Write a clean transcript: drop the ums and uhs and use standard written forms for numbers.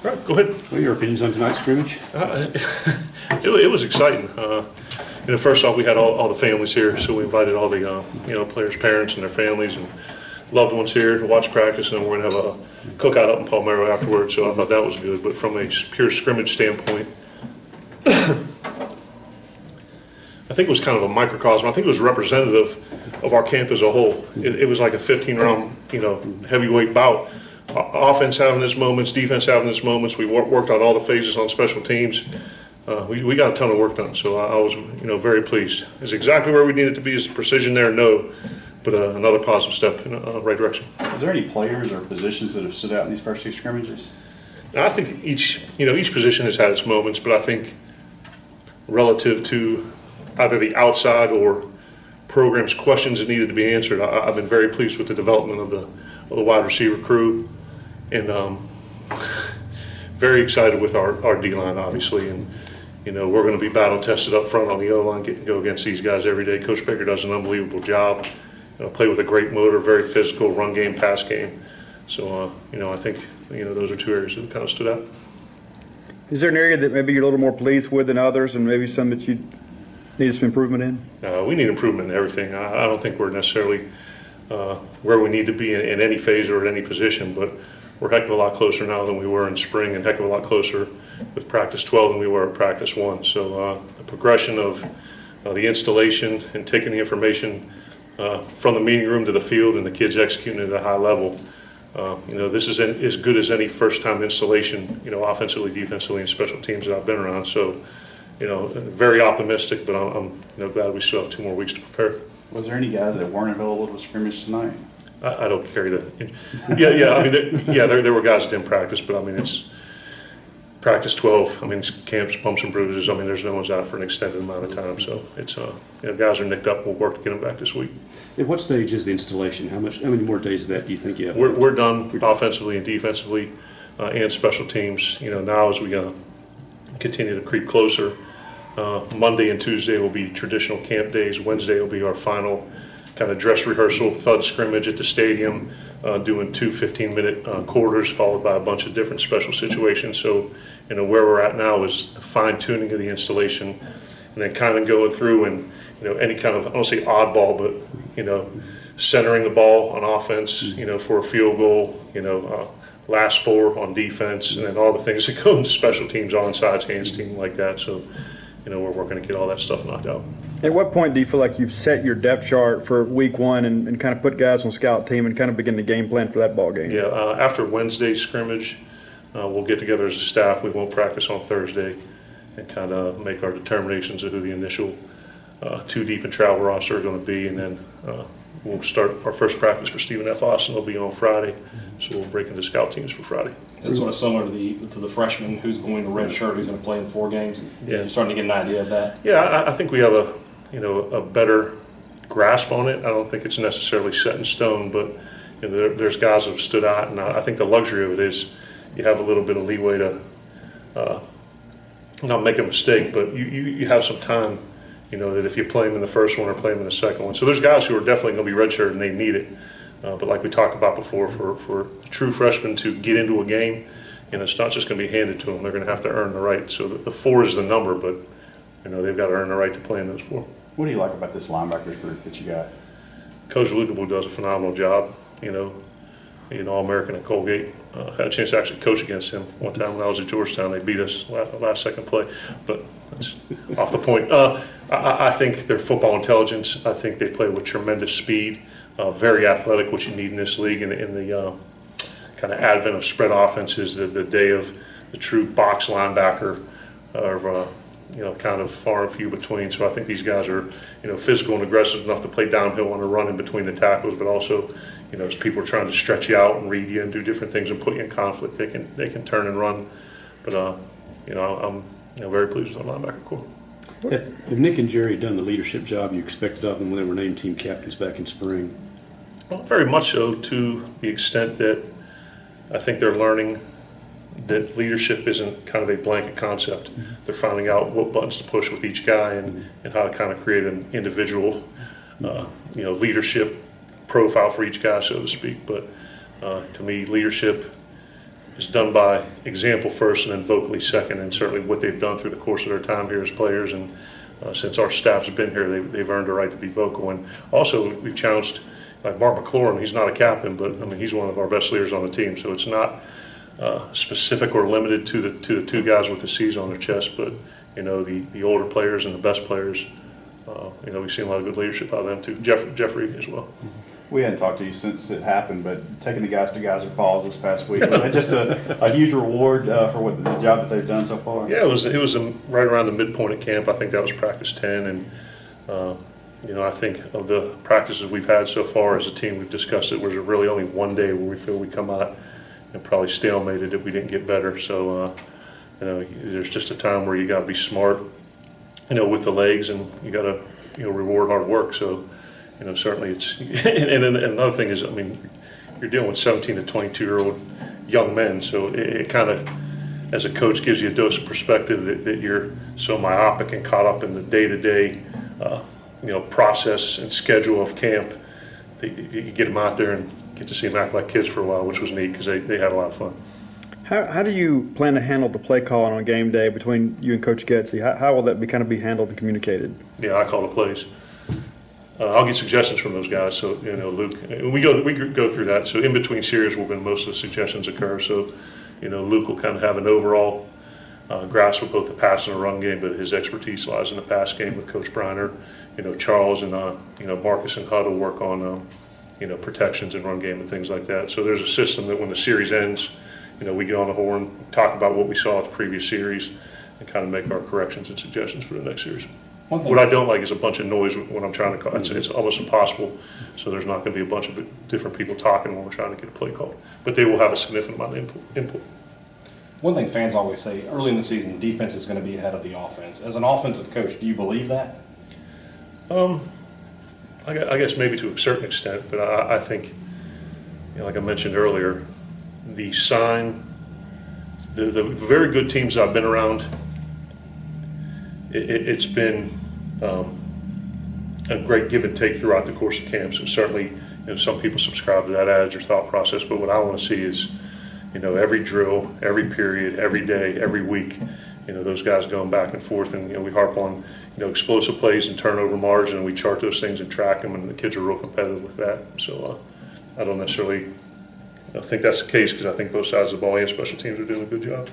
Right, go ahead. What are your opinions on tonight's scrimmage? It was exciting. First off, we had all the families here, so we invited all the players' parents and their families and loved ones here to watch practice, and then we're going to have a cookout up in Palmero afterwards. So I thought that was good. But from a pure scrimmage standpoint, I think it was kind of a microcosm. I think it was representative of our camp as a whole. It was like a 15-round, heavyweight bout. Offense having its moments, defense having its moments. We worked on all the phases on special teams. We got a ton of work done, so I was, very pleased. Is exactly where we needed to be. Is the precision there? No, but another positive step in the right direction. Is there any players or positions that have stood out in these first two scrimmages? Now, I think each position has had its moments, but I think relative to either the outside or program's questions that needed to be answered, I've been very pleased with the development of the wide receiver crew, and very excited with our D-line, obviously, and we're going to be battle tested up front on the O-line, go against these guys every day. Coach Baker does an unbelievable job. Play with a great motor, very physical, run game, pass game. So I think those are two areas that kind of stood out. Is there an area that maybe you're a little more pleased with than others, and maybe some that you need some improvement in? We need improvement in everything. I don't think we're necessarily where we need to be in any phase or at any position, but we're a heck of a lot closer now than we were in spring, and heck of a lot closer with practice 12 than we were at practice 1. So the progression of the installation and taking the information from the meeting room to the field and the kids executing at a high level, this is as good as any first-time installation, offensively, defensively, and special teams that I've been around. So, very optimistic, but I'm glad we still have 2 more weeks to prepare. Was there any guys that weren't available to scrimmage tonight? I don't carry that. Yeah. I mean, there were guys that didn't practice, but I mean, it's practice 12. I mean, it's camps, bumps and bruises. I mean, there's no one's out for an extended amount of time. So it's guys are nicked up. We'll work to get them back this week. At what stage is the installation? How many more days of that do you think you have? We're done offensively and defensively, and special teams. Now as we continue to creep closer, Monday and Tuesday will be traditional camp days. Wednesday will be our final kind of dress rehearsal, thud scrimmage at the stadium, doing 2 15-minute quarters followed by a bunch of different special situations. So, where we're at now is the fine-tuning of the installation, and then kind of going through and, any kind of, I don't say oddball, but, centering the ball on offense, for a field goal, last 4 on defense, and then all the things that go into special teams, onsides, hands team like that. So, we're working to get all that stuff knocked out. At what point do you feel like you've set your depth chart for week 1 and kind of put guys on scout team and kind of begin the game plan for that ball game? Yeah, after Wednesday's scrimmage, we'll get together as a staff. We won't practice on Thursday and kind of make our determinations of who the initial 2 deep and travel roster are going to be, and then we'll start our first practice for Stephen F. Austin. It'll be on Friday, so we'll break into scout teams for Friday. That's sort of similar to the freshman who's going to redshirt, who's going to play in 4 games. Yeah. You're starting to get an idea of that. Yeah, I think we have a better grasp on it. I don't think it's necessarily set in stone, but there's guys that have stood out, and I think the luxury of it is you have a little bit of leeway to not make a mistake, but you have some time. That if you play them in the first one or play them in the second one. So there's guys who are definitely going to be redshirt and they need it. But like we talked about before, for true freshmen to get into a game, it's not just going to be handed to them. They're going to have to earn the right. So the 4 is the number, but they've got to earn the right to play in those 4. What do you like about this linebackers group that you got? Coach Lukabu does a phenomenal job. All-American at Colgate. Had a chance to actually coach against him one time when I was at Georgetown. They beat us last second play, but that's off the point. I think their football intelligence. I think they play with tremendous speed, very athletic, which you need in this league. In the kind of advent of spread offenses, the day of the true box linebacker are kind of far and few between. So I think these guys are physical and aggressive enough to play downhill on a run in between the tackles, but also as people are trying to stretch you out and read you and do different things and put you in conflict, they can turn and run. But I'm very pleased with our linebacker corps. Have Nick and Jerry done the leadership job you expected of them when they were named team captains back in spring? Well, very much so, to the extent that I think they're learning that leadership isn't kind of a blanket concept. They're finding out what buttons to push with each guy and how to kind of create an individual, leadership profile for each guy, so to speak. But to me, leadership is done by example first and then vocally second, and certainly what they've done through the course of their time here as players. And since our staff's been here, they've earned a right to be vocal. And also, we've challenged, like Mark McLaurin, he's not a captain, but I mean, he's one of our best leaders on the team. So it's not specific or limited to the two guys with the C's on their chest, but you know, the older players and the best players. You know, we've seen a lot of good leadership out of them too. Jeffrey as well. We hadn't talked to you since it happened, but taking the guys to Geyser Falls this past week, was that just a huge reward for what the job that they've done so far? Yeah, it was right around the midpoint of camp. I think that was practice 10, and you know, I think of the practices we've had so far as a team, we've discussed it was really only one day where we feel we come out and probably stalemated if we didn't get better. So you know, there's just a time where you got to be smart, you know, with the legs, and you got to, you know, reward hard work. So, you know, certainly it's, and another thing is, I mean, you're dealing with 17 to 22-year-old young men, so it kind of, as a coach, gives you a dose of perspective that you're so myopic and caught up in the day-to-day, you know, process and schedule of camp that you get them out there and get to see them act like kids for a while, which was neat because they had a lot of fun. How do you plan to handle the play calling on game day between you and Coach Getsy? How will that be handled and communicated? Yeah, I call the plays. I'll get suggestions from those guys. So, you know, Luke, we go through that. So in between series will be most of the suggestions occur. So, you know, Luke will kind of have an overall grasp of both the pass and the run game, but his expertise lies in the pass game with Coach Briner. You know, Charles and you know, Marcus and Hudd will work on you know, protections and run game and things like that. So there's a system that when the series ends, you know, we get on the horn, talk about what we saw at the previous series, and kind of make our corrections and suggestions for the next series. What I don't like is a bunch of noise when I'm trying to call. It's almost impossible. So there's not going to be a bunch of different people talking when we're trying to get a play called. But they will have a significant amount of input. One thing fans always say, early in the season, defense is going to be ahead of the offense. As an offensive coach, do you believe that? I guess maybe to a certain extent, but I think, you know, like I mentioned earlier, the very good teams I've been around, it's been a great give and take throughout the course of camp. So certainly, you know, some people subscribe to that adage or thought process, but what I want to see is, you know, every drill, every period, every day, every week, you know, those guys going back and forth, and you know, we harp on, you know, explosive plays and turnover margin, and we chart those things and track them, and the kids are real competitive with that. So I don't necessarily think that's the case, because I think both sides of the ball and special teams are doing a good job.